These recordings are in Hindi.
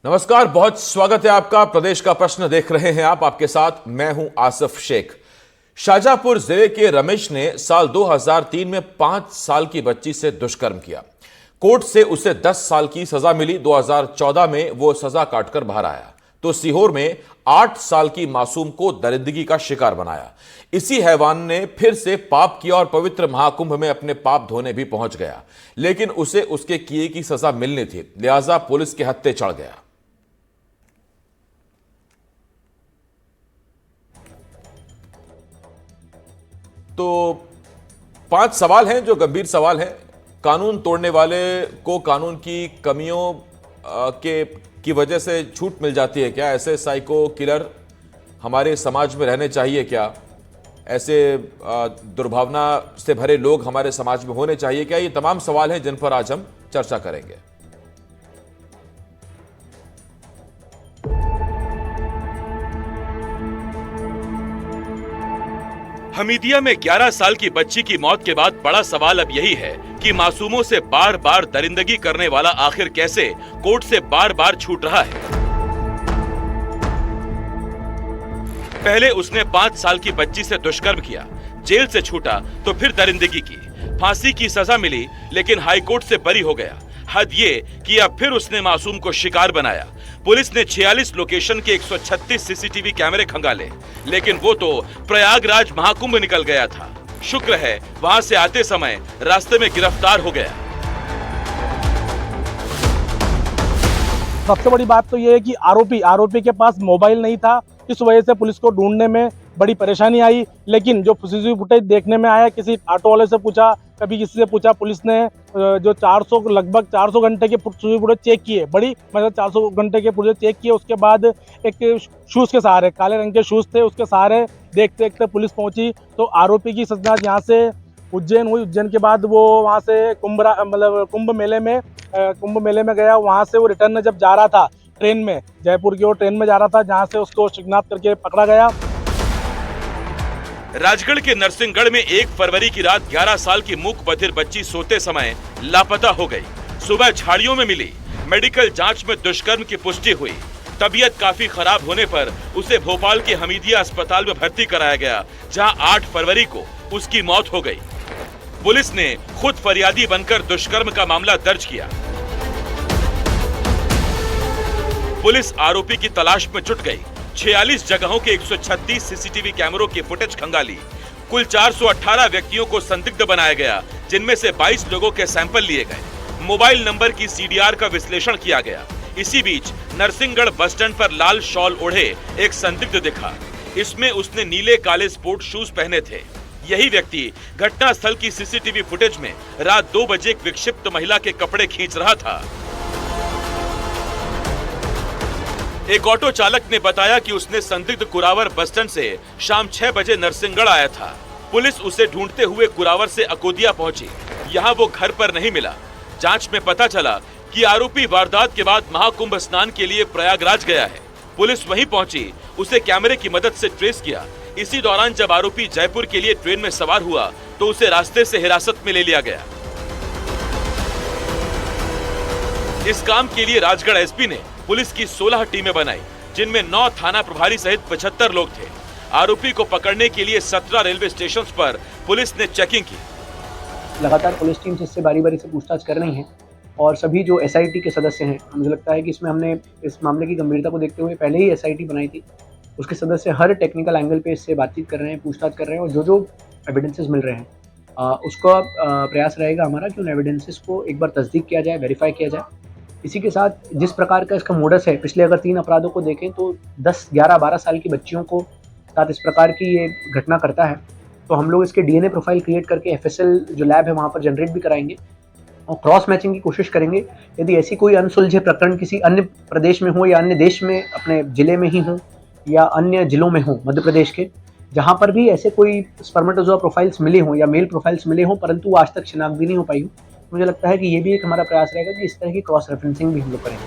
नमस्कार, बहुत स्वागत है आपका। प्रदेश का प्रश्न देख रहे हैं आप, आपके साथ मैं हूं आसिफ शेख। शाहजहांपुर जिले के रमेश ने साल 2003 में 5 साल की बच्ची से दुष्कर्म किया। कोर्ट से उसे 10 साल की सजा मिली। 2014 में वो सजा काटकर बाहर आया तो सीहोर में 8 साल की मासूम को दरिंदगी का शिकार बनाया। इसी हैवान ने फिर से पाप किया और पवित्र महाकुंभ में अपने पाप धोने भी पहुंच गया, लेकिन उसे उसके किए की सजा मिलनी थी, लिहाजा पुलिस के हत्थे चढ़ गया। तो 5 सवाल हैं जो गंभीर सवाल हैं। कानून तोड़ने वाले को कानून की कमियों की वजह से छूट मिल जाती है क्या? ऐसे साइको किलर हमारे समाज में रहने चाहिए क्या? ऐसे दुर्भावना से भरे लोग हमारे समाज में होने चाहिए क्या? ये तमाम सवाल हैं जिन पर आज हम चर्चा करेंगे। हमीदिया में 11 साल की बच्ची की मौत के बाद बड़ा सवाल अब यही है कि मासूमों से बार बार दरिंदगी करने वाला आखिर कैसे कोर्ट से बार बार छूट रहा है। पहले उसने 5 साल की बच्ची से दुष्कर्म किया, जेल से छूटा तो फिर दरिंदगी की, फांसी की सजा मिली लेकिन हाईकोर्ट से बरी हो गया। हद ये कि अब फिर उसने मासूम को शिकार बनाया। पुलिस ने 46 लोकेशन के 136 सीसीटीवी कैमरे खंगाले, लेकिन वो तो प्रयागराज महाकुंभ निकल गया था। शुक्र है वहां से आते समय रास्ते में गिरफ्तार हो गया। सबसे बड़ी बात तो ये है कि आरोपी के पास मोबाइल नहीं था, इस वजह से पुलिस को ढूंढने में बड़ी परेशानी आई। लेकिन जो सीसीटीवी फुटेज देखने में आया, किसी ऑटो वाले से पूछा, कभी किसी से पूछा, पुलिस ने जो लगभग 400 घंटे के सीसीटीवी फुटेज चेक किए, बड़ी मतलब 400 घंटे के फुटेज चेक किए। उसके बाद एक शूज के सहारे, काले रंग के शूज थे, उसके सहारे देखते देखते पुलिस पहुंची तो आरोपी की सजा यहाँ से उज्जैन हुई। उज्जैन के बाद वो वहाँ से कुंभ मेले में गया। वहाँ से वो रिटर्न जब जा रहा था ट्रेन में, जयपुर की ओर ट्रेन में जा रहा था, जहाँ से उसको शिकनाथ करके पकड़ा गया। राजगढ़ के नरसिंहगढ़ में 1 फरवरी की रात 11 साल की मूक बधिर बच्ची सोते समय लापता हो गई। सुबह झाड़ियों में मिली। मेडिकल जांच में दुष्कर्म की पुष्टि हुई। तबीयत काफी खराब होने पर उसे भोपाल के हमीदिया अस्पताल में भर्ती कराया गया, जहां 8 फरवरी को उसकी मौत हो गई। पुलिस ने खुद फरियादी बनकर दुष्कर्म का मामला दर्ज किया। पुलिस आरोपी की तलाश में जुट गई। 46 जगहों के 136 सीसीटीवी कैमरों की फुटेज खंगाली। कुल 418 व्यक्तियों को संदिग्ध बनाया गया, जिनमें से 22 लोगों के सैंपल लिए गए। मोबाइल नंबर की सीडीआर का विश्लेषण किया गया। इसी बीच नरसिंहगढ़ बस स्टैंड पर लाल शॉल ओढ़े एक संदिग्ध दिखा। इसमें उसने नीले काले स्पोर्ट शूज पहने थे। यही व्यक्ति घटना स्थल की सीसीटीवी फुटेज में रात 2 बजे एक विक्षिप्त महिला के कपड़े खींच रहा था। एक ऑटो चालक ने बताया कि उसने संदिग्ध कुरावर बस स्टैंड से शाम 6 बजे नरसिंहगढ़ आया था। पुलिस उसे ढूंढते हुए कुरावर से अकोदिया पहुंची। यहाँ वो घर पर नहीं मिला। जांच में पता चला कि आरोपी वारदात के बाद महाकुंभ स्नान के लिए प्रयागराज गया है। पुलिस वहीं पहुंची, उसे कैमरे की मदद से ट्रेस किया। इसी दौरान जब आरोपी जयपुर के लिए ट्रेन में सवार हुआ तो उसे रास्ते से हिरासत में ले लिया गया। इस काम के लिए राजगढ़ एसपी ने पुलिस की 16 टीमें बनाई, जिनमें 9 थाना प्रभारी सहित 75 लोग थे। आरोपी को पकड़ने के लिए 17 रेलवे स्टेशंस पर पुलिस ने चेकिंग की। लगातार पुलिस टीम इससे बारी बारी से पूछताछ कर रही है और सभी जो एसआईटी के सदस्य हैं, मुझे लगता है कि इसमें हमने इस मामले की गंभीरता को देखते हुए पहले ही एसआईटी बनाई थी। उसके सदस्य हर टेक्निकल एंगल पे इससे बातचीत कर रहे हैं, पूछताछ कर रहे हैं और जो एविडेंसेस मिल रहे हैं उसका प्रयास रहेगा हमारा कि उन एविडेंसेस को एक बार तस्दीक किया जाए, वेरीफाई किया जाए। इसी के साथ जिस प्रकार का इसका मोडस है, पिछले अगर 3 अपराधों को देखें तो 10, 11, 12 साल की बच्चियों को साथ इस प्रकार की ये घटना करता है, तो हम लोग इसके डीएनए प्रोफाइल क्रिएट करके एफएसएल जो लैब है वहाँ पर जनरेट भी कराएंगे और क्रॉस मैचिंग की कोशिश करेंगे। यदि ऐसी कोई अनसुलझे प्रकरण किसी अन्य प्रदेश में हो या अन्य देश में, अपने जिले में ही हो या अन्य जिलों में हो मध्य प्रदेश के, जहाँ पर भी ऐसे कोई स्पर्मेटोजोआ प्रोफाइल्स मिले हों या मेल प्रोफाइल्स मिले हों परंतु वो आज तक शिनाख्त भी नहीं हो पाई हो, मुझे लगता है कि ये भी एक हमारा प्रयास रहेगा कि इस तरह की क्रॉस रेफरेंसिंग भी हम लोग करेंगे।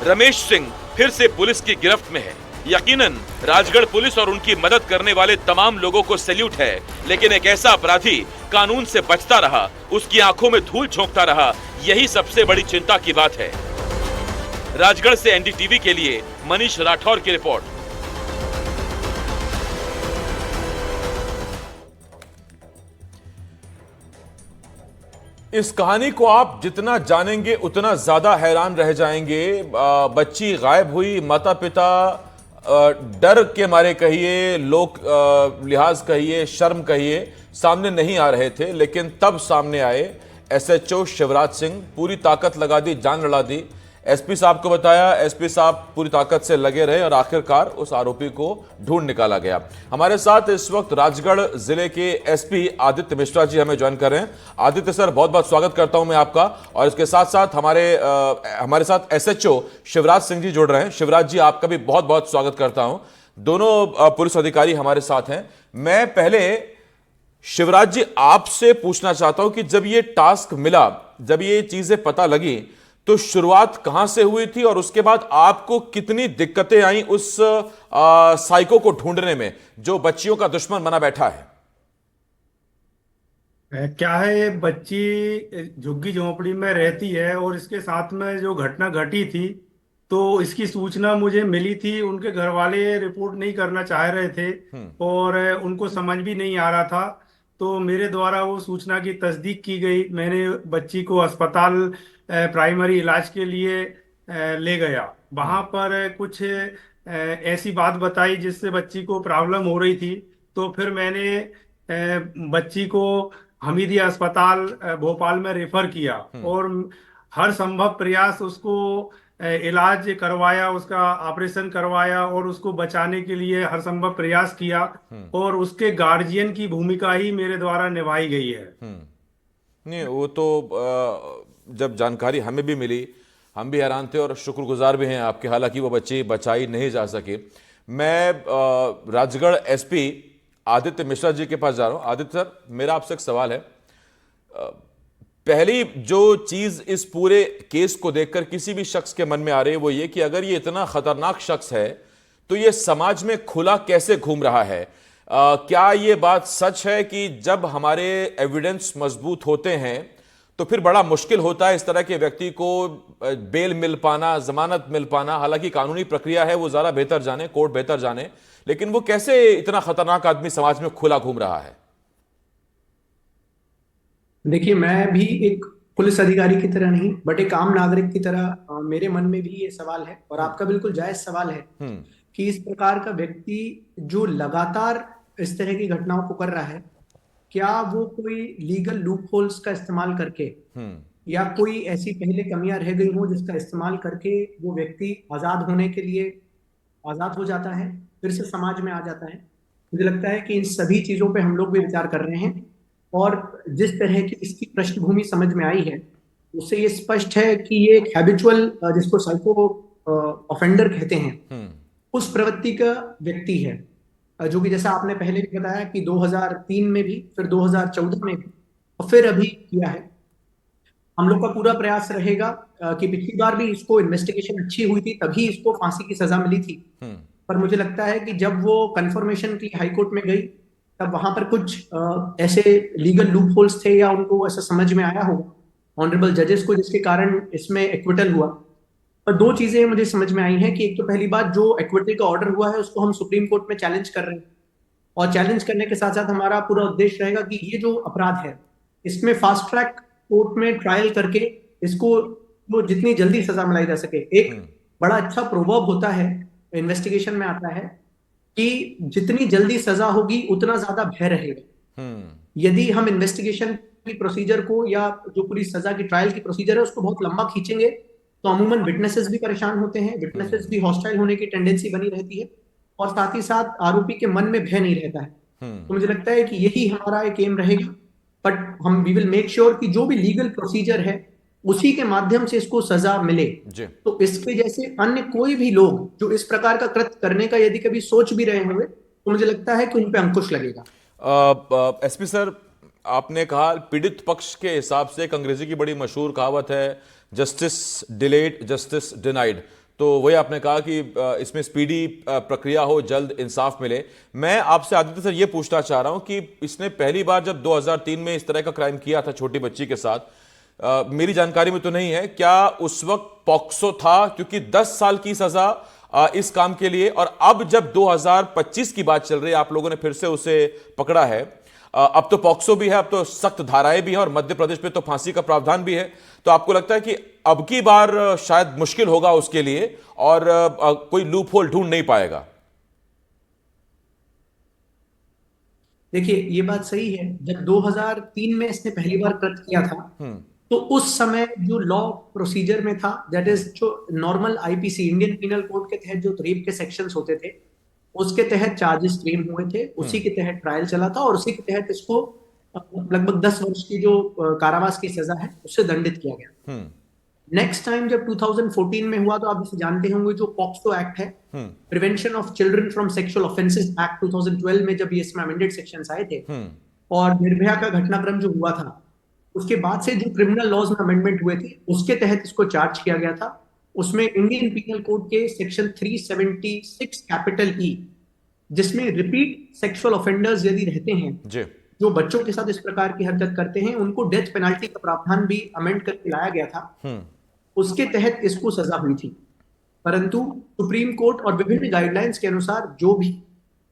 रमेश सिंह फिर से पुलिस की गिरफ्त में है। यकीनन राजगढ़ पुलिस और उनकी मदद करने वाले तमाम लोगों को सैल्यूट है, लेकिन एक ऐसा अपराधी कानून से बचता रहा, उसकी आंखों में धूल झोंकता रहा, यही सबसे बड़ी चिंता की बात है। राजगढ़ से एनडीटीवी के लिए मनीष राठौर की रिपोर्ट। इस कहानी को आप जितना जानेंगे उतना ज्यादा हैरान रह जाएंगे। बच्ची गायब हुई, माता पिता डर के मारे कहिए, लोक लिहाज कहिए, शर्म कहिए, सामने नहीं आ रहे थे, लेकिन तब सामने आए। एसएचओ शिवराज सिंह पूरी ताकत लगा दी, जान लड़ा दी। एसपी साहब को बताया, एसपी साहब पूरी ताकत से लगे रहे और आखिरकार उस आरोपी को ढूंढ निकाला गया। हमारे साथ इस वक्त राजगढ़ जिले के एसपी आदित्य मिश्रा जी हमें ज्वाइन कर रहे हैं। आदित्य सर, बहुत बहुत स्वागत करता हूं मैं आपका। और इसके साथ साथ हमारे साथ एसएचओ शिवराज सिंह जी जुड़ रहे हैं। शिवराज जी, आपका भी बहुत बहुत स्वागत करता हूं। दोनों पुलिस अधिकारी हमारे साथ हैं। मैं पहले शिवराज जी आपसे पूछना चाहता हूं कि जब ये टास्क मिला, जब ये चीजें पता लगी, तो शुरुआत कहां से हुई थी और उसके बाद आपको कितनी दिक्कतें आई उस साइको को ढूंढने में जो बच्चियों का दुश्मन बना बैठा है? क्या है, ये बच्ची झुग्गी झोंपड़ी में रहती है और इसके साथ में जो घटना घटी थी तो इसकी सूचना मुझे मिली थी। उनके घर वाले रिपोर्ट नहीं करना चाह रहे थे और उनको समझ भी नहीं आ रहा था, तो मेरे द्वारा वो सूचना की तस्दीक की गई। मैंने बच्ची को अस्पताल प्राइमरी इलाज के लिए ले गया। वहां पर कुछ ऐसी बात बताई जिससे बच्ची को प्रॉब्लम हो रही थी, तो फिर मैंने बच्ची को हमीदिया अस्पताल भोपाल में रेफर किया और हर संभव प्रयास उसको इलाज करवाया, उसका ऑपरेशन करवाया और उसको बचाने के लिए हर संभव प्रयास किया और उसके गार्जियन की भूमिका ही मेरे द्वारा निभाई गई है। नहीं, वो तो जब जानकारी हमें भी मिली, हम भी हैरान थे और शुक्रगुजार भी हैं आपके। हालांकि वो बच्ची बचाई नहीं जा सकी। मैं राजगढ़ एसपी आदित्य मिश्रा जी के पास जा रहा हूं। आदित्य सर, मेरा आपसे एक सवाल है। पहली जो चीज इस पूरे केस को देखकर किसी भी शख्स के मन में आ रही है वो ये कि अगर ये इतना खतरनाक शख्स है तो ये समाज में खुला कैसे घूम रहा है? क्या ये बात सच है कि जब हमारे एविडेंस मजबूत होते हैं तो फिर बड़ा मुश्किल होता है इस तरह के व्यक्ति को बेल मिल पाना, जमानत मिल पाना? हालांकि कानूनी प्रक्रिया है, वो ज्यादा बेहतर जाने, कोर्ट बेहतर जाने, लेकिन वो कैसे इतना खतरनाक आदमी समाज में खुला घूम रहा है? देखिए, मैं भी एक पुलिस अधिकारी की तरह नहीं बट एक आम नागरिक की तरह मेरे मन में भी ये सवाल है और आपका बिल्कुल जायज सवाल है कि इस प्रकार का व्यक्ति जो लगातार इस तरह की घटनाओं को कर रहा है, क्या वो कोई लीगल लूप होल्स का इस्तेमाल करके या कोई ऐसी पहले कमियां रह गई हो जिसका इस्तेमाल करके वो व्यक्ति आजाद होने के लिए आजाद हो जाता है, फिर से समाज में आ जाता है? मुझे लगता है कि इन सभी चीजों पे हम लोग भी विचार कर रहे हैं और जिस तरह की इसकी पृष्ठभूमि समझ में आई है उससे ये स्पष्ट है कि ये एक हैबिचुअल, जिसको साइको ऑफेंडर कहते हैं, उस प्रवृत्ति का व्यक्ति है, जो कि जैसा आपने पहले भी बताया कि 2003 में भी, फिर 2014 में भी और फिर अभी किया है। हम लोग का पूरा प्रयास रहेगा कि पिछली बार भी इसको इन्वेस्टिगेशन अच्छी हुई थी, तभी इसको फांसी की सजा मिली थी, पर मुझे लगता है कि जब वो कंफर्मेशन के लिए हाईकोर्ट में गई तब वहां पर कुछ ऐसे लीगल लूप होल्स थे या उनको ऐसा समझ में आया होगा ऑनरेबल जजेस को, जिसके कारण इसमें एक्विटल हुआ। पर दो चीजें मुझे समझ में आई हैं कि एक तो पहली बात, जो एक्विटल का ऑर्डर हुआ है उसको हम सुप्रीम कोर्ट में चैलेंज कर रहे हैं और चैलेंज करने के साथ साथ हमारा पूरा उद्देश्य रहेगा कि ये जो अपराध है इसमें फास्ट ट्रैक कोर्ट में ट्रायल करके इसको वो जितनी जल्दी सजा मिलाई जा सके। एक बड़ा अच्छा प्रोवर्ब होता है, इन्वेस्टिगेशन में आता है कि जितनी जल्दी सजा होगी उतना ज्यादा भय रहेगा। यदि हम इन्वेस्टिगेशन की प्रोसीजर को या जो पूरी सजा की ट्रायल की प्रोसीजर है उसको बहुत लंबा खींचेंगे तो अमूमन विटनेसेस भी परेशान होते हैं, विटनेसेस भी हॉस्टाइल होने की टेंडेंसी बनी रहती है और साथ ही साथ आरोपी के मन में भय नहीं रहता है। तो मुझे लगता है कि यही हमारा एक एम रहेगा, बट हम वी विल मेक श्योर कि जो भी लीगल प्रोसीजर है उसी के माध्यम से इसको सजा मिले। तो इसके जैसे अन्य कोई भी लोग जो इस प्रकार का कृत्य करने का यदि कभी सोच भी रहे होंगे तो मुझे लगता है कि उन पे अंकुश लगेगा। एसपी सर, आपने कहा पीड़ित पक्ष के हिसाब से एक अंग्रेजी की बड़ी मशहूर कहावत है, जस्टिस डिलेड जस्टिस डिनाइड। तो वही आपने कहा कि इसमें स्पीडी प्रक्रिया हो, जल्द इंसाफ मिले। मैं आपसे आदित्य सर ये पूछना चाह रहा हूं कि इसने पहली बार जब 2003 में इस तरह का क्राइम किया था छोटी बच्ची के साथ, मेरी जानकारी में तो नहीं है, क्या उस वक्त पॉक्सो था? क्योंकि 10 साल की सजा इस काम के लिए, और अब जब 2025 की बात चल रही है, आप लोगों ने फिर से उसे पकड़ा है। अब तो पॉक्सो भी है, अब तो सख्त धाराएं भी हैं, और मध्य प्रदेश में तो फांसी का प्रावधान भी है। तो आपको लगता है कि अब की बार शायद मुश्किल होगा उसके लिए, और कोई लूप होल ढूंढ नहीं पाएगा? देखिए, ये बात सही है। जब 2003 में इसने पहली बार कृत्य किया था, तो उस समय जो लॉ प्रोसीजर में था, दैट इज जो normal IPC Indian penal code के तहत जो रेप के सेक्शंस होते थे, उसके तहत चार्जेस फ्रेम हुए थे, उसी के तहत ट्रायल चला था, और उसी के तहत इसको लगभग 10 वर्ष की जो कारावास की सजा है उससे दंडित किया गया। नेक्स्ट टाइम जब 2014 में हुआ, तो आप इसे जानते होंगे, जो पॉक्सो एक्ट है, prevention of children from sexual offences act 2012 में, जब ये इसमें अमेंडेड सेक्शंस आए थे, और निर्भया का घटनाक्रम जो हुआ था, उसके बाद से जो क्रिमिनल लॉज में अमेंडमेंट हुए थे, उसके तहत इसको चार्ज किया गया था। उसमें इंडियन पीनल कोड के सेक्शन 376 कैपिटल ई, जिसमें रिपीट सेक्सुअल ऑफेंडर्स यदि रहते हैं, जो बच्चों के साथ इस प्रकार की हरकत करते हैं, उनको डेथ पेनल्टी का प्रावधान भी अमेंड करके लाया गया था। उसके तहत इसको सजा हुई थी। परंतु सुप्रीम कोर्ट और विभिन्न गाइडलाइंस के अनुसार जो भी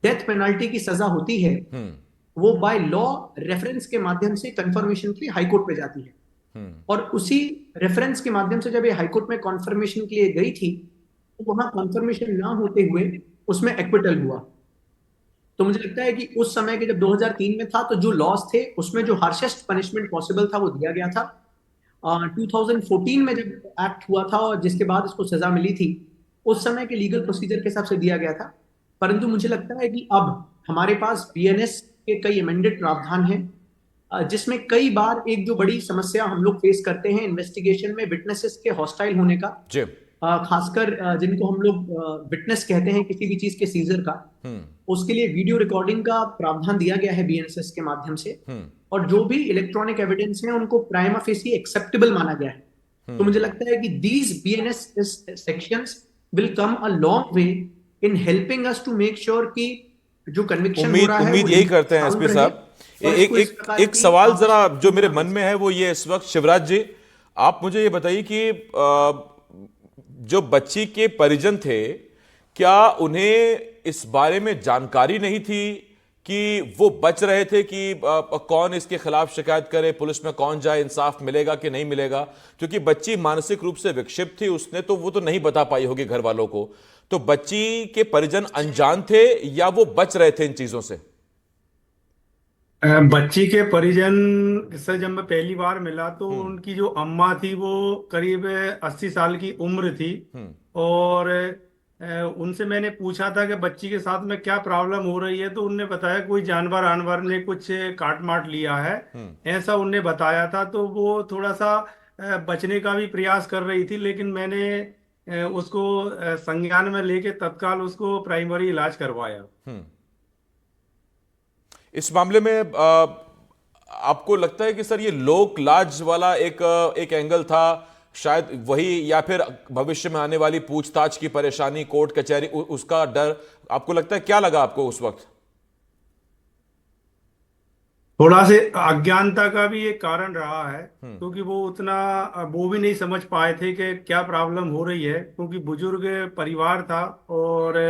डेथ पेनल्टी की सजा होती है, वो बाय लॉ रेफरेंस के माध्यम से कंफर्मेशन के लिए हाईकोर्ट पे जाती है। और उसी रेफरेंस के माध्यम से जब ये हाईकोर्ट में कॉन्फर्मेशन के लिए गई थी, तो वहां कॉन्फर्मेशन ना होते हुए उसमें एक्विटल हुआ। तो मुझे लगता है कि उस समय के जब 2003 में था, तो जो लॉज थे उसमें जो हार्शेस्ट पनिशमेंट पॉसिबल था वो दिया गया था। 2014 में जब एक्ट हुआ था और जिसके बाद इसको सजा मिली थी, उस समय के लीगल प्रोसीजर के हिसाब से दिया गया था। परंतु मुझे लगता है कि अब हमारे पास बीएनएस के कई अमेंडेड प्रावधान हैं, जिसमें कई बार एक जो बड़ी समस्या हम लोग फेस करते हैं इन्वेस्टिगेशन में, विटनेसेस के हॉस्टाइल होने का, खासकर जिनको हम लोग विटनेस कहते हैं किसी भी चीज के सीजर का, उसके लिए वीडियो रिकॉर्डिंग का प्रावधान दिया गया है बीएनएस के माध्यम से, और जो भी इलेक्ट्रॉनिक एविडेंस है उनको प्राइमा फेसी एक्सेप्टेबल माना गया है। तो मुझे लगता है कि these BNS sections will come a long way in helping us to make sure कि जो कन्विक्शन हो रहा है, उम्मीद यही करते हैं एसपी साहब। एक सवाल जरा जो मेरे मन में है वो ये इस वक्त, शिवराज जी, आप मुझे ये बताइए कि जो बच्ची के परिजन थे, क्या उन्हें इस बारे में जानकारी नहीं थी कि वो बच रहे थे कि कौन इसके खिलाफ शिकायत करे, पुलिस में कौन जाए, इंसाफ मिलेगा कि नहीं मिलेगा? क्योंकि बच्ची मानसिक रूप से विक्षिप्त थी, उसने तो वो तो नहीं बता पाई होगी घर वालों को। तो बच्ची के परिजन अनजान थे या वो बच रहे थे इन चीजों से? बच्ची के परिजन से जब मैं पहली बार मिला, तो उनकी जो अम्मा थी वो करीब 80 साल की उम्र थी, और उनसे मैंने पूछा था कि बच्ची के साथ में क्या प्रॉब्लम हो रही है, तो उनने बताया कोई जानवर ने कुछ काट माट लिया है, ऐसा उनने बताया था। तो वो थोड़ा सा बचने का भी प्रयास कर रही थी, लेकिन मैंने उसको संज्ञान में लेके तत्काल उसको प्राइमरी इलाज करवाया। इस मामले में आपको लगता है कि सर ये लोक लाज वाला एक एंगल था शायद वही, या फिर भविष्य में आने वाली पूछताछ की परेशानी, कोर्ट कचहरी, उसका डर? आपको लगता है, क्या लगा आपको उस वक्त? थोड़ा से अज्ञानता का भी एक कारण रहा है, क्योंकि वो उतना वो भी नहीं समझ पाए थे कि क्या प्रॉब्लम हो रही है, क्योंकि बुजुर्ग परिवार था और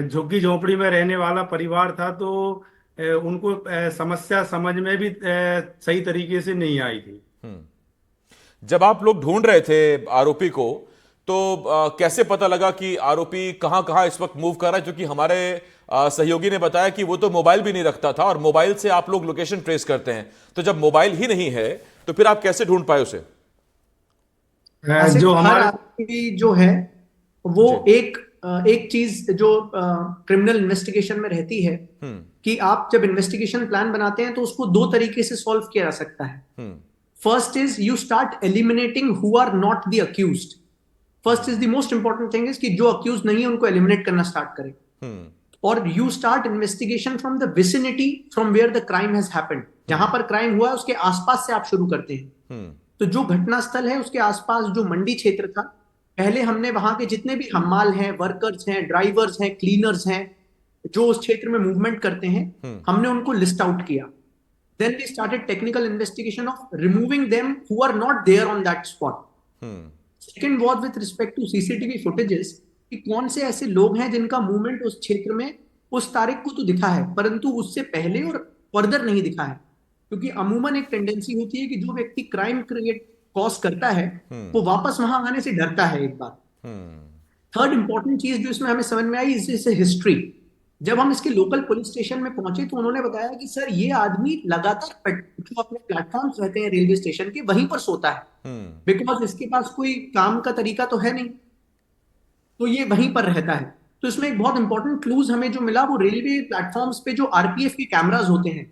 झुग्गी झोंपड़ी में रहने वाला परिवार था, तो उनको समस्या समझ में भी सही तरीके से नहीं आई थी। जब आप लोग ढूंढ रहे थे आरोपी को, तो कैसे पता लगा कि आरोपी कहां कहां इस वक्त मूव कर रहा है? क्योंकि हमारे सहयोगी ने बताया कि वो तो मोबाइल भी नहीं रखता था, और मोबाइल से आप लोग लोकेशन ट्रेस करते हैं। तो जब मोबाइल ही नहीं है तो फिर आप कैसे ढूंढ पाए उसे? जो हमारा आरोपी जो है वो एक चीज जो क्रिमिनल इन्वेस्टिगेशन में रहती है कि आप जब इन्वेस्टिगेशन प्लान बनाते हैं तो उसको दो तरीके से सॉल्व किया जा सकता है। First is you start eliminating who are not the accused. First is the most important thing is कि जो अक्यूज नहीं है उनको एलिमिनेट करना स्टार्ट करें। और you start investigation from the vicinity from where the crime has happened. जहां पर क्राइम हुआ है उसके आसपास से आप शुरू करते हैं। तो जो घटनास्थल है उसके आसपास जो मंडी क्षेत्र था, पहले हमने वहां के जितने भी हम्माल हैं, वर्कर्स हैं, ड्राइवर्स हैं, क्लीनर्स हैं, जो उस क्षेत्र में मूवमेंट करते हैं, हमने उनको लिस्ट आउट किया। Then we started technical investigation of removing them who are not there on that spot. Second was with respect to CCTV footages कि कौन से ऐसे लोग हैं जिनका मूवमेंट उस क्षेत्र में उस तारीख को तो दिखा है परंतु उससे पहले और फर्दर नहीं दिखा है, क्योंकि अमूमन एक टेंडेंसी होती है कि जो व्यक्ति क्राइम क्रिएट कॉज करता है वो वापस वहां आने से डरता है एक बार। थर्ड इंपॉर्टेंट चीज जो इसमें हमें समझ में आई इज हिस्ट्री। जब हम इसके लोकल पुलिस स्टेशन में पहुंचे तो उन्होंने बताया कि सर ये आदमी लगातार जो अपने प्लेटफॉर्म्स रहते हैं रेलवे स्टेशन के वहीं पर सोता है, बिकॉज इसके पास कोई काम का तरीका तो है नहीं, तो ये वहीं पर रहता है। तो इसमें एक बहुत इंपॉर्टेंट क्लूज हमें जो मिला वो रेलवे प्लेटफॉर्म्स पे जो आरपीएफ के कैमराज होते हैं,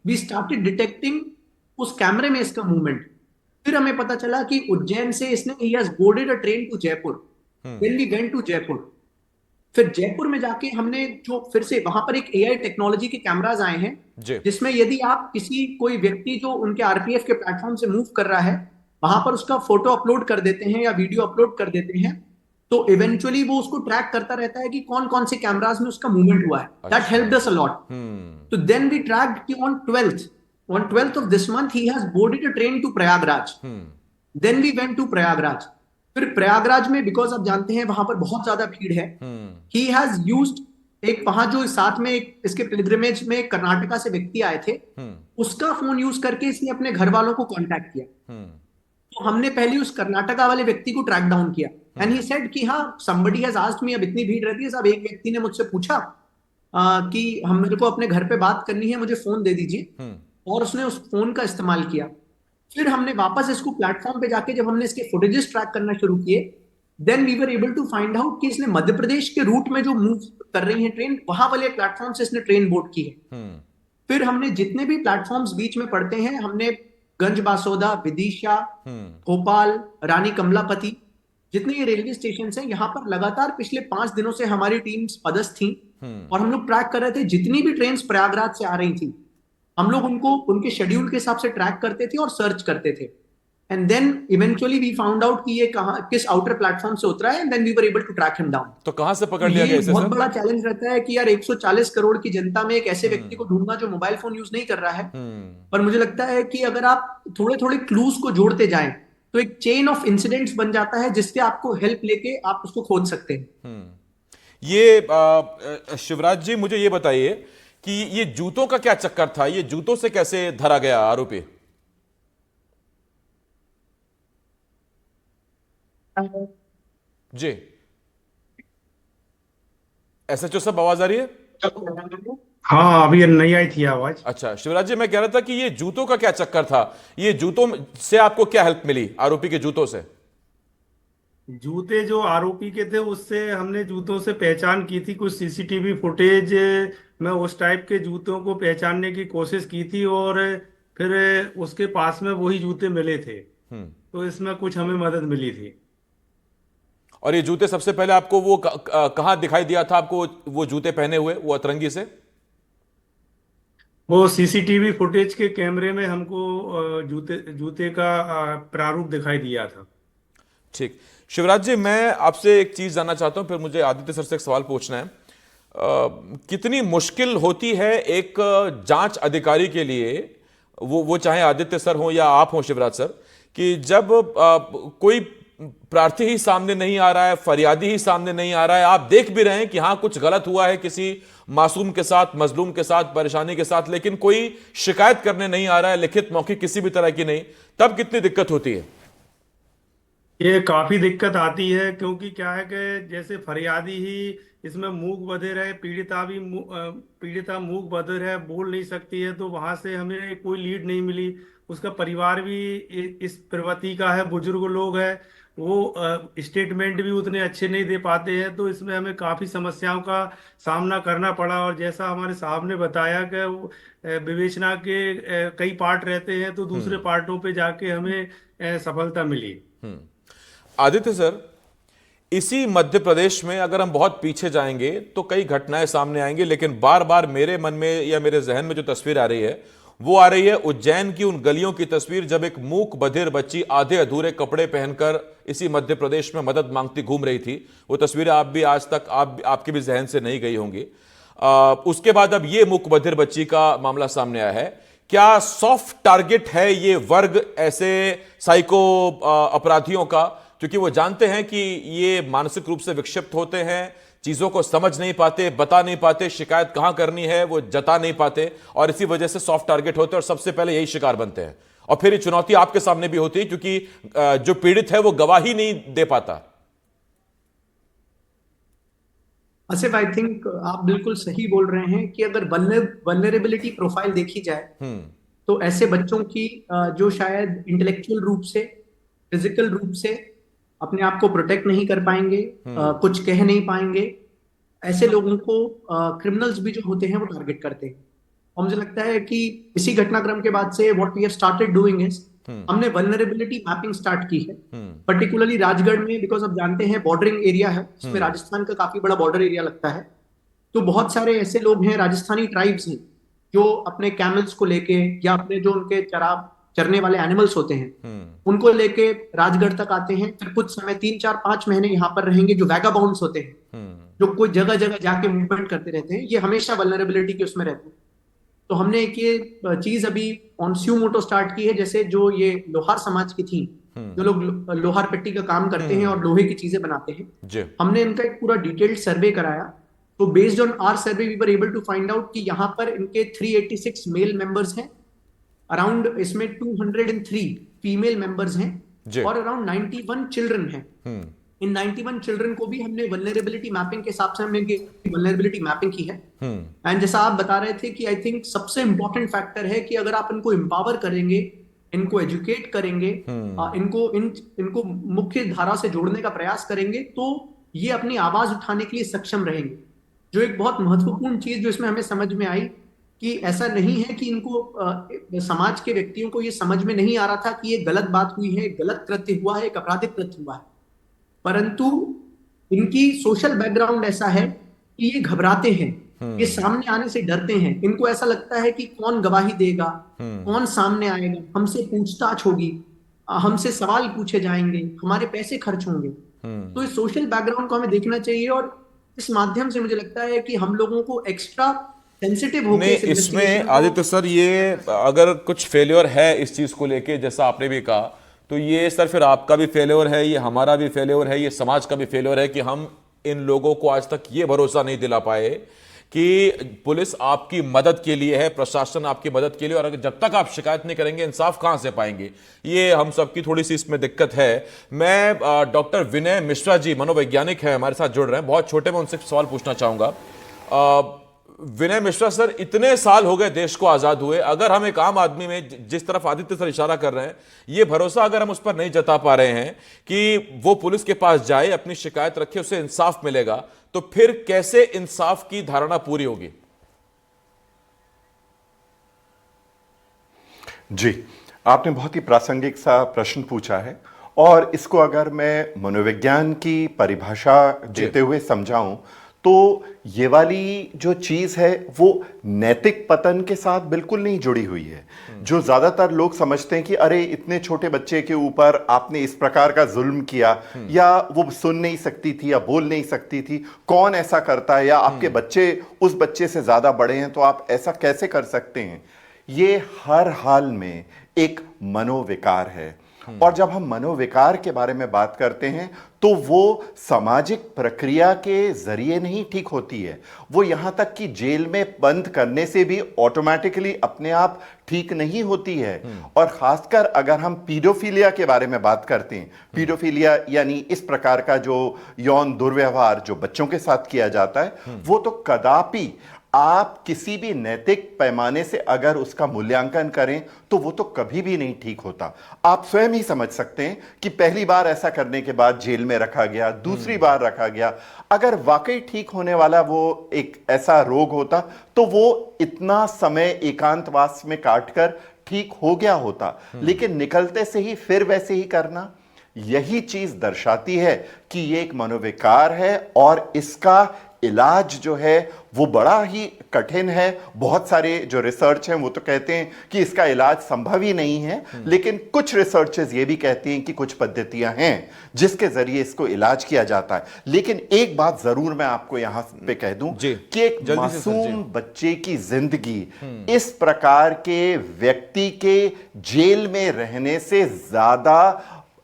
वी स्टार्टेड डिटेक्टिंग उस कैमरे में इसका मूवमेंट। फिर हमें पता चला कि उज्जैन से इसने he has boarded a train to Jaipur, then we went to Jaipur. फिर जयपुर में जाके हमने जो फिर से वहां पर एक एआई टेक्नोलॉजी के कैमराज आए हैं जिसमें यदि आप किसी कोई व्यक्ति जो उनके आरपीएफ के प्लेटफॉर्म से मूव कर रहा है वहां पर उसका फोटो अपलोड कर देते हैं या वीडियो अपलोड कर देते हैं तो इवेंचुअली वो उसको ट्रैक करता रहता है कि कौन कौन से कैमराज में उसका मूवमेंट हुआ है। That helped us a lot. तो देन वी ट्रैक्ड कि on 12th of this month he has boarded a train to Prayagraj. Then we went to Prayagraj. फिर प्रयागराज में बिकॉज आप जानते हैं वहां पर बहुत ज्यादा भीड़ है, ही हैज यूज्ड एक वहां जो साथ में एक इसके पिलग्रिमेज में कर्नाटका से व्यक्ति आए थे उसका फोन यूज करके इसने अपने घर वालों को कांटेक्ट किया। तो हमने पहले उस कर्नाटका वाले व्यक्ति को ट्रैक डाउन किया एंड ही सेड कि हाँ समबडी हैज आस्क्ड मी, अब इतनी भीड़ रहती है साहब, एक व्यक्ति ने मुझसे पूछा कि हम मेरे को अपने घर पे बात करनी है, मुझे फोन दे दीजिए, और उसने उस फोन का इस्तेमाल किया। फिर हमने वापस इसको प्लेटफॉर्म पे जाके जब हमने इसके फुटेजेस ट्रैक करना शुरू किए then we were able to find out कि इसने मध्य प्रदेश के रूट में जो मूव कर रही है ट्रेन वहां वाले प्लेटफॉर्म से इसने ट्रेन बोर्ड की है। फिर हमने जितने भी प्लेटफॉर्म्स बीच में पड़ते हैं हमने गंज बासोदा, विदिशा, भोपाल, रानी कमलापति, जितने ये रेलवे स्टेशन हैं यहाँ पर लगातार पिछले 5 दिनों से हमारी टीम्स पदस्थ थी और हम लोग ट्रैक कर रहे थे जितनी भी ट्रेन प्रयागराज से आ रही थी हम लोग उनको उनके शेड्यूल के हिसाब से ट्रैक करते थे और सर्च करते थे and then eventually we found out कि ये कहां किस आउटर प्लेटफॉर्म से उतरा है and then we were able to track him down. तो कहां से पकड़ लिया गया इसे? बहुत बड़ा चैलेंज रहता है कि यार 140 करोड़ की जनता में एक ऐसे व्यक्ति को ढूंढना जो मोबाइल फोन यूज नहीं कर रहा है, पर मुझे लगता है कि अगर आप थोड़े थोड़े क्लूज को जोड़ते जाएं तो एक चेन ऑफ इंसिडेंट्स बन जाता है जिससे आपको हेल्प लेके आप उसको खोज सकते हैं। ये शिवराज जी मुझे ये बताइए कि ये जूतों का क्या चक्कर था, ये जूतों से कैसे धरा गया आरोपी? जी एसएचओ साहब आवाज आ रही है? हाँ अभी नहीं आई थी आवाज। अच्छा शिवराज जी, मैं कह रहा था कि ये जूतों का क्या चक्कर था, ये जूतों से आपको क्या हेल्प मिली आरोपी के जूतों से? जूते जो आरोपी के थे उससे हमने जूतों से पहचान की थी, कुछ सीसीटीवी फुटेज में उस टाइप के जूतों को पहचानने की कोशिश की थी और फिर उसके पास में वही जूते मिले थे, तो इसमें कुछ हमें मदद मिली थी। और ये जूते सबसे पहले आपको वो कहां दिखाई दिया था आपको, वो जूते पहने हुए वो अतरंगी से? वो सीसीटीवी फुटेज के कैमरे में हमको जूते का प्रारूप दिखाई दिया था। ठीक शिवराज जी, मैं आपसे एक चीज जानना चाहता हूं, फिर मुझे आदित्य सर से एक सवाल पूछना है। कितनी मुश्किल होती है एक जांच अधिकारी के लिए, वो चाहे आदित्य सर हो या आप हो शिवराज सर, कि जब कोई प्रार्थी ही सामने नहीं आ रहा है, फरियादी ही सामने नहीं आ रहा है, आप देख भी रहे हैं कि हाँ कुछ गलत हुआ है किसी मासूम के साथ, मजलूम के साथ, परेशानी के साथ, लेकिन कोई शिकायत करने नहीं आ रहा है, लिखित मौखिक किसी भी तरह की नहीं, तब कितनी दिक्कत होती है? ये काफी दिक्कत आती है, क्योंकि क्या है कि जैसे फरियादी ही इसमें मूक बधिर है, पीड़िता मूक बधिर है, बोल नहीं सकती है, तो वहां से हमें कोई लीड नहीं मिली। उसका परिवार भी इस प्रवृत्ति का है, बुजुर्ग लोग है, वो स्टेटमेंट भी उतने अच्छे नहीं दे पाते हैं, तो इसमें हमें काफी समस्याओं का सामना करना पड़ा। और जैसा हमारे साहब ने बताया कि विवेचना के कई पार्ट रहते हैं, तो दूसरे पार्टों पे जाके हमें सफलता मिली। आदित्य सर, इसी मध्य प्रदेश में अगर हम बहुत पीछे जाएंगे तो कई घटनाएं सामने आएंगी, लेकिन बार बार मेरे मन में या मेरे जहन में जो तस्वीर आ रही है वो आ रही है उज्जैन की उन गलियों की तस्वीर जब एक मूक बधिर बच्ची आधे अधूरे कपड़े पहनकर इसी मध्य प्रदेश में मदद मांगती घूम रही थी। वो तस्वीरें आप भी आज तक आपके भी जहन से नहीं गई होंगी। उसके बाद अब ये मूक बधिर बच्ची का मामला सामने आया है। क्या सॉफ्ट टारगेट है ये वर्ग ऐसे साइको अपराधियों का, क्योंकि वो जानते हैं कि ये मानसिक रूप से विक्षिप्त होते हैं, चीजों को समझ नहीं पाते, बता नहीं पाते, शिकायत कहां करनी है वो जता नहीं पाते, और इसी वजह से सॉफ्ट टारगेट होते हैं और सबसे पहले यही शिकार बनते हैं। और फिर ये चुनौती आपके सामने भी होती है क्योंकि जो पीड़ित है वो गवाही नहीं दे पाता। आसिफ, आई थिंक आप बिल्कुल सही बोल रहे हैं कि अगर वल्नरेबिलिटी प्रोफाइल देखी जाए तो ऐसे बच्चों की जो शायद इंटेलेक्चुअल रूप से, फिजिकल रूप से अपने आप को प्रोटेक्ट नहीं कर पाएंगे, कुछ कह नहीं पाएंगे, ऐसे लोगों को क्रिमिनल्स भी जो होते हैं वो टारगेट करते हैं। और मुझे लगता है कि इसी घटनाक्रम के बाद से what we have started doing is हमने वल्नरेबिलिटी मैपिंग स्टार्ट की है, पर्टिकुलरली राजगढ़ में, बिकॉज आप जानते हैं बॉर्डरिंग एरिया है, इसमें राजस्थान का काफी बड़ा बॉर्डर एरिया लगता है। तो बहुत सारे ऐसे लोग हैं, राजस्थानी ट्राइब्स हैं, जो अपने कैमल्स को लेके या अपने जो उनके चरने वाले एनिमल्स होते हैं उनको लेके राजगढ़ तक आते हैं, फिर कुछ समय 3, 4, 5 महीने यहाँ पर रहेंगे, जो वैगाबाउंड्स होते हैं, जो कोई जगह जगह जाके मूवमेंट करते रहते हैं, ये हमेशा वल्नरेबिलिटी के उसमें रहते हैं। तो हमने एक ये चीज अभी ऑन स्यू मोटो स्टार्ट की है, जैसे जो ये लोहार समाज की थी, जो लोग लोहार पट्टी का काम करते हैं और लोहे की चीजें बनाते हैं, हमने इनका एक पूरा डिटेल्ड सर्वे कराया। तो based on our survey we were able to find out कि यहाँ पर इनके 386 मेल मेंबर्स हैं, अराउंड इसमें 203 फीमेल मेंबर्स हैं और अराउंड 91 चिल्ड्रन हैं। इन 91 चिल्ड्रन को भी हमने वल्नरेबिलिटी मैपिंग के हिसाब से हमने वल्नरेबिलिटी मैपिंग की है। एंड जैसा आप बता रहे थे कि आई थिंक सबसे इंपॉर्टेंट फैक्टर है कि अगर आप इनको एम्पावर करेंगे, इनको एजुकेट करेंगे, इनको मुख्य धारा से जोड़ने का प्रयास करेंगे, तो ये अपनी आवाज उठाने के लिए सक्षम रहेंगे। जो एक बहुत महत्वपूर्ण चीज जो इसमें हमें समझ में आई कि ऐसा नहीं है कि इनको समाज के व्यक्तियों को ये समझ में नहीं आ रहा था कि ये गलत बात हुई है, गलत कृत्य हुआ है, एक आपराधिक कृत्य हुआ है, परंतु इनकी सोशल बैकग्राउंड ऐसा है कि ये घबराते हैं, ये सामने आने से डरते हैं। इनको ऐसा लगता है कि कौन गवाही देगा, कौन सामने आएगा, हमसे पूछताछ होगी, हमसे सवाल पूछे जाएंगे, हमारे पैसे खर्च होंगे। तो इस सोशल बैकग्राउंड को हमें देखना चाहिए और इस माध्यम से मुझे लगता है कि हम लोगों को एक्स्ट्रा सेंसिटिव होकर इसमें आदित्य सर, ये अगर कुछ फेलियर है इस चीज को लेके, जैसा आपने भी कहा, तो ये सर फिर आपका भी फेलियर है, ये हमारा भी फेलियर है, ये समाज का भी फेलियर है कि हम इन लोगों को आज तक ये भरोसा नहीं दिला पाए कि पुलिस आपकी मदद के लिए है, प्रशासन आपकी मदद के लिए, और जब तक आप शिकायत नहीं करेंगे इंसाफ कहां से पाएंगे। ये हम सबकी थोड़ी सी इसमें दिक्कत है। मैं डॉक्टर विनय मिश्रा जी, मनोवैज्ञानिक हैं, हमारे साथ जुड़ रहे हैं, बहुत छोटे, मैं उनसे सवाल पूछना चाहूंगा। विनय मिश्रा सर, इतने साल हो गए देश को आजाद हुए, अगर हम एक आम आदमी में, जिस तरफ आदित्य सर इशारा कर रहे हैं, ये भरोसा अगर हम उस पर नहीं जता पा रहे हैं कि वो पुलिस के पास जाए, अपनी शिकायत रखे, उसे इंसाफ मिलेगा, तो फिर कैसे इंसाफ की धारणा पूरी होगी? जी, आपने बहुत ही प्रासंगिक सा प्रश्न पूछा है, और इसको अगर मैं मनोविज्ञान की परिभाषा देते हुए समझाऊं तो ये वाली जो चीज है वो नैतिक पतन के साथ बिल्कुल नहीं जुड़ी हुई है। जो ज्यादातर लोग समझते हैं कि अरे इतने छोटे बच्चे के ऊपर आपने इस प्रकार का जुल्म किया, या वो सुन नहीं सकती थी या बोल नहीं सकती थी, कौन ऐसा करता है, या आपके बच्चे उस बच्चे से ज्यादा बड़े हैं तो आप ऐसा कैसे कर सकते हैं। ये हर हाल में एक मनोविकार है, और जब हम मनोविकार के बारे में बात करते हैं तो वो सामाजिक प्रक्रिया के जरिए नहीं ठीक होती है, वो यहां तक कि जेल में बंद करने से भी ऑटोमेटिकली अपने आप ठीक नहीं होती है। और खासकर अगर हम पीडोफिलिया के बारे में बात करते हैं, पीडोफिलिया यानी इस प्रकार का जो यौन दुर्व्यवहार जो बच्चों के साथ किया जाता है, वो तो कदापि आप किसी भी नैतिक पैमाने से अगर उसका मूल्यांकन करें तो वो तो कभी भी नहीं ठीक होता। आप स्वयं ही समझ सकते हैं कि पहली बार ऐसा करने के बाद जेल में रखा गया, दूसरी बार रखा गया, अगर वाकई ठीक होने वाला वो एक ऐसा रोग होता तो वो इतना समय एकांतवास में काटकर ठीक हो गया होता, लेकिन निकलते से ही फिर वैसे ही करना, यही चीज दर्शाती है कि ये एक मनोविकार है और इसका इलाज जो है वो बड़ा ही कठिन है। बहुत सारे जो रिसर्च हैं वो तो कहते हैं कि इसका इलाज संभव ही नहीं है, लेकिन कुछ रिसर्चेस ये भी कहती हैं कि कुछ पद्धतियां हैं जिसके जरिए इसको इलाज किया जाता है। लेकिन एक बात जरूर मैं आपको यहां पे कह दूं जी, कि एक जल्दी से सर, मासूम बच्चे की जिंदगी इस प्रकार के व्यक्ति के जेल में रहने से ज्यादा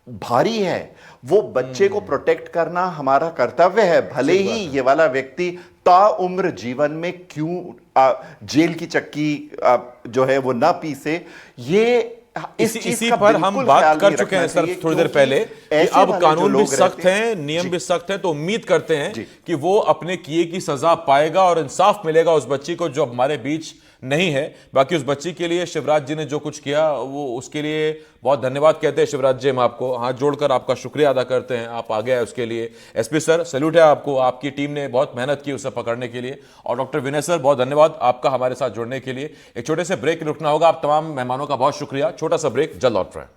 भारी है। वो बच्चे को प्रोटेक्ट करना हमारा कर्तव्य है, भले ही ये वाला व्यक्ति ताउम्र जीवन में क्यों जेल की चक्की जो है वो ना पीसे। ये इसी पर हम बात कर चुके हैं सर थोड़ी देर पहले कि अब कानून भी सख्त हैं, नियम भी सख्त हैं, तो उम्मीद करते हैं कि वो अपने किए की सजा पाएगा और इंसाफ मिलेगा उस बच्ची को जो हमारे बीच नहीं है। बाकी उस बच्ची के लिए शिवराज जी ने जो कुछ किया वो उसके लिए बहुत धन्यवाद कहते हैं। शिवराज जी, हम आपको हाथ जोड़कर आपका शुक्रिया अदा करते हैं, आप आगे आए उसके लिए। एसपी सर सैल्यूट है आपको, आपकी टीम ने बहुत मेहनत की उसे पकड़ने के लिए। और डॉक्टर विनय सर बहुत धन्यवाद आपका हमारे साथ जुड़ने के लिए। एक छोटे से ब्रेक रुकना होगा। आप तमाम मेहमानों का बहुत शुक्रिया। छोटा सा ब्रेक, जल्द लौट रहे हैं।